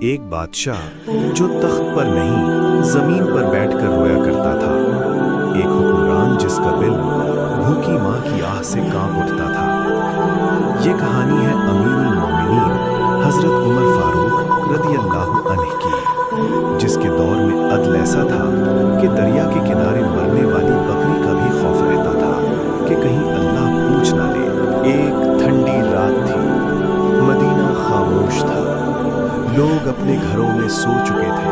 ایک بادشاہ جو تخت پر نہیں زمین پر بیٹھ کر رویا کرتا تھا، ایک حکمران جس کا دل بھوکی ماں کی آہ سے کانپ اٹھتا تھا۔ یہ کہانی ہے امیر المومنین حضرت عمر فاروق رضی اللہ عنہ کی، جس کے دور میں عدل ایسا تھا کہ دریا کے کنارے مرنے والی بکری کا بھی خوف رہتا تھا کہ کہیں اللہ پوچھ نہ لے۔ ایک ٹھنڈی رات تھی، مدینہ خاموش تھا، لوگ اپنے گھروں میں سو چکے تھے،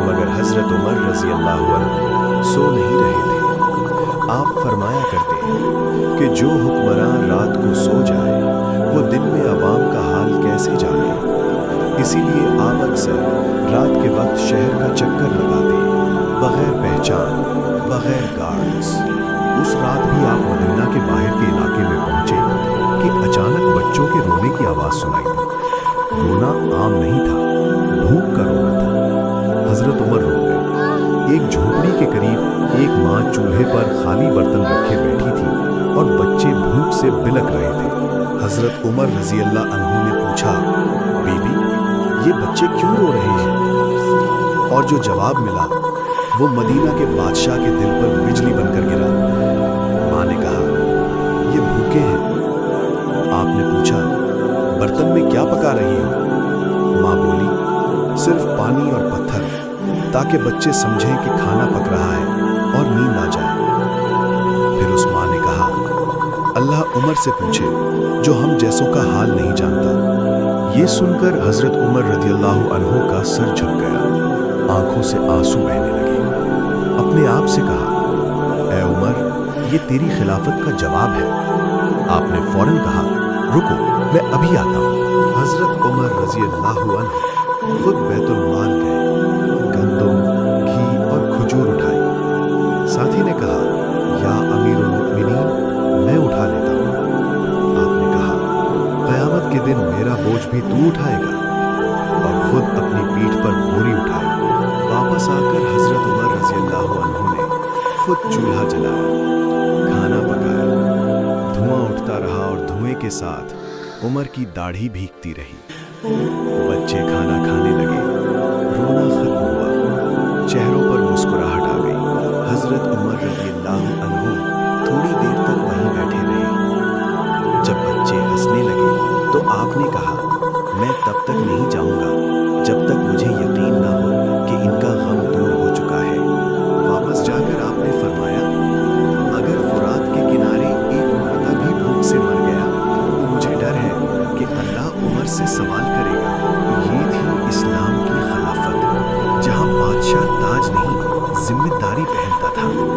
مگر حضرت عمر رضی اللہ عنہ سو نہیں رہے تھے۔ آپ فرمایا کرتے کہ جو حکمراں رات کو سو جائے وہ دن میں عوام کا حال کیسے جانے۔ اسی لیے آپ اکثر رات کے وقت شہر کا چکر لگاتے، بغیر پہچان، بغیر گارڈز۔ اس رات بھی آپ مدینہ کے باہر کے علاقے میں پہنچے کہ اچانک بچوں کے رونے کی آواز سنائی دی۔ رونا عام نہیں تھا، بھوک کا رونا تھا۔ حضرت عمر رو گئے۔ ایک جھونپڑی کے قریب ایک ماں چولہے پر خالی برتن رکھے بیٹھی تھی اور بچے بھوک سے بلک رہے تھے۔ حضرت عمر رضی اللہ عنہ نے پوچھا، بی بی یہ بچے کیوں رو رہے ہیں؟ اور جو جواب ملا وہ مدینہ کے بادشاہ کے دل پر بجلی بن کر گرا۔ ماں نے کہا، یہ بھوکے ہیں۔ آپ نے پوچھا، برتن میں کیا پکا رہی ہو؟ ماں بولی، صرف پانی اور پتھر، تاکہ بچے سمجھیں کہ کھانا پک رہا ہے اور نیند آ جائے۔ پھر اس ماں نے کہا، اللہ عمر سے پوچھے جو ہم جیسوں کا حال نہیں جانتا۔ یہ سن کر حضرت عمر رضی اللہ عنہ کا سر جھک گیا، آنکھوں سے آنسو بہنے لگے۔ اپنے آپ سے کہا، اے عمر یہ تیری خلافت کا جواب ہے۔ آپ نے فوراً کہا، رکو میں ابھی آتا ہوں۔ حضرت عمر رضی اللہ عنہ خود بیت المال گئے، گندم، گھی اور کھجور اٹھائی۔ ساتھی نے کہا، یا امیر المؤمنین میں اٹھا لیتا ہوں۔ آپ نے کہا، قیامت کے دن میرا بوجھ بھی تو اٹھائے گا، اور خود اپنی پیٹھ پر بوری اٹھائی۔ واپس آ کر حضرت عمر رضی اللہ عنہ نے خود چولہا جلایا، کھانا پکایا۔ دھواں اٹھتا رہا اور دھوئیں کے ساتھ عمر کی داڑھی بھیگتی رہی۔ بچے کھانا کھانے لگے، رونا ختم ہوا، چہروں پر مسکراہٹ آ گئی۔ حضرت عمر رضی اللہ عنہ تھوڑی دیر تک وہیں بیٹھے رہے۔ جب بچے ہنسنے لگے تو آپ نے کہا، میں تب تک نہیں جاؤں گا جب تک مجھے یقین نہ ہو کہ ان کا غم دور ہو چکا ہے۔ واپس جا کر آپ نے فرمایا، اگر فرات کے کنارے ایک مردہ بھی بھوک سے مر گیا تو مجھے ڈر ہے کہ اللہ عمر سے سوال کرے گا۔ یہ تھی اسلام کی خلافت، جہاں بادشاہ تاج نہیں ذمہ داری پہنتا تھا۔